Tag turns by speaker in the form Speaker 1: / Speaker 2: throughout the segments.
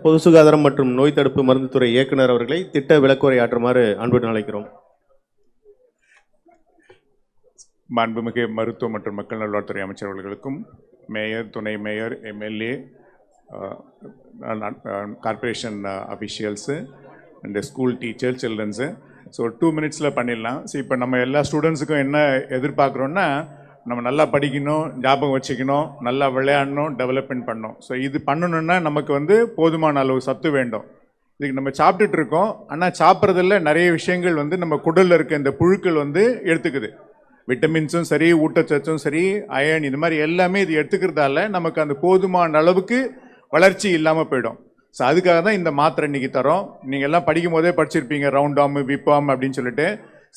Speaker 1: பொது சுகாதாரம் மற்றும் நோய் தடுப்பு மருந்து துறை இயக்குனர் அவர்களை திட்ட விளக்குரை ஆற்றுமாறு அன்புடன் அழைக்கிறோம்.
Speaker 2: மாண்புமிகு மருத்துவ மற்றும் மக்கள் நல்வாழ்வுத்துறை அமைச்சர் அவர்களுக்கும், மேயர், துணை mayor, MLA, corporation officials and school teacher, childrens, so 2 மினிட்ஸில் பண்ணிடலாம். ஸோ இப்போ நம்ம எல்லா ஸ்டூடெண்ட்ஸுக்கும் என்ன எதிர்பார்க்குறோன்னா, நம்ம நல்லா படிக்கணும், ஞாபகம் வச்சுக்கணும், நல்லா விளையாடணும், டெவலப்மெண்ட் பண்ணணும். ஸோ இது பண்ணணுன்னா நமக்கு போதுமான அளவு சத்து வேண்டும். இதுக்கு நம்ம சாப்பிட்டுட்டு இருக்கோம், ஆனால் சாப்பிட்றதில் நிறைய விஷயங்கள் நம்ம குடலில் இருக்க இந்த புழுக்கள் எடுத்துக்குது. விட்டமின்ஸும் சரி, ஊட்டச்சத்தும் சரி, அயன், இது மாதிரி எல்லாமே இது எடுத்துக்கிறதால நமக்கு அந்த போதுமான அளவுக்கு வளர்ச்சி இல்லாமல் போயிடும். ஸோ அதுக்காக தான் இந்த மாத்திரை இன்றைக்கி தரோம். நீங்கள் எல்லாம் படிக்கும் போதே படிச்சிருப்பீங்க, ரவுண்டாம், விப்பாம் அப்படின்னு சொல்லிட்டு.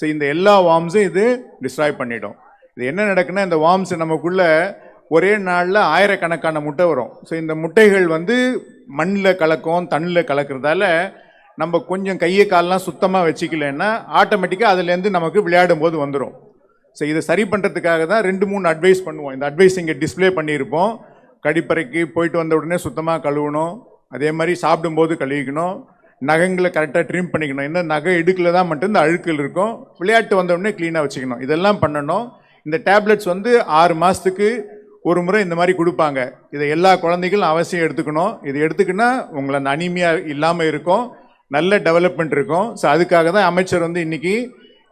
Speaker 2: ஸோ இந்த எல்லா வார்ம்ஸும் இது டிஸ்ட்ராய் பண்ணிடும். இது என்ன நடக்குன்னா, இந்த வார்ம்ஸ் நமக்குள்ள ஒரே நாளில் ஆயிரக்கணக்கான முட்டை வரும். ஸோ இந்த முட்டைகள் மண்ணில் கலக்கும், தண்ணியில் கலக்கிறதால நம்ம கொஞ்சம் கையை காலெலாம் சுத்தமாக வச்சுக்கலன்னா ஆட்டோமேட்டிக்காக அதுலேருந்து நமக்கு விளையாடும் போது வந்துடும். ஸோ இதை சரி பண்ணுறதுக்காக தான் 2-3 அட்வைஸ் பண்ணுவோம். இந்த அட்வைஸ் இங்கே டிஸ்பிளே பண்ணியிருப்போம். கழிப்பறைக்கு போயிட்டு வந்த உடனே சுத்தமாக கழுவணும், அதே மாதிரி சாப்பிடும்போது கழுவிக்கணும், நகங்களை கரெக்டாக ட்ரிம் பண்ணிக்கணும். என்ன நகை இடுக்கில் தான் மட்டும் இந்த அழுக்கள் இருக்கும், விளையாட்டு வந்த உடனே க்ளீனாக வச்சுக்கணும். இதெல்லாம் பண்ணணும். இந்த டேப்லெட்ஸ் 6 மாதத்துக்கு ஒரு முறை இந்த மாதிரி கொடுப்பாங்க. இதை எல்லா குழந்தைகளும் அவசியம் எடுத்துக்கணும். இது எடுத்துக்கினா உங்களை அந்த அனிமியா இல்லாமல் இருக்கும், நல்ல டெவலப்மெண்ட் இருக்கும். ஸோ அதுக்காக தான் அமைச்சர் இன்றைக்கி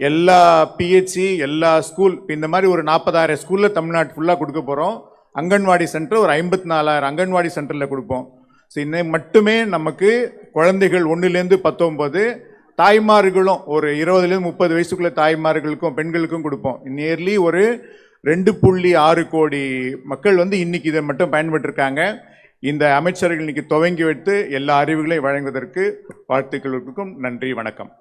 Speaker 2: எல்லா பிஹெச்சி, எல்லா ஸ்கூல், இந்த மாதிரி ஒரு 40,000 ஸ்கூலில் தமிழ்நாடு ஃபுல்லாக கொடுக்க போகிறோம். அங்கன்வாடி சென்டர் ஒரு 54,000 அங்கன்வாடி சென்டரில் கொடுப்போம். ஸோ இன்னும் மட்டுமே நமக்கு குழந்தைகள் 1லேருந்து 19 தாய்மார்களும் ஒரு 20-30 வயசுக்குள்ள தாய்மார்களுக்கும் பெண்களுக்கும் கொடுப்போம். நியர்லி ஒரு 2.6 கோடி மக்கள் இன்னைக்கு இதை மட்டும் பயன்பெற்றிருக்காங்க. இந்த அமைச்சர்கள் இன்னைக்கு துவங்கி வைத்து எல்லா அறிவுகளையும் வழங்குவதற்கு வாழ்த்துக்களுக்கும் நன்றி, வணக்கம்.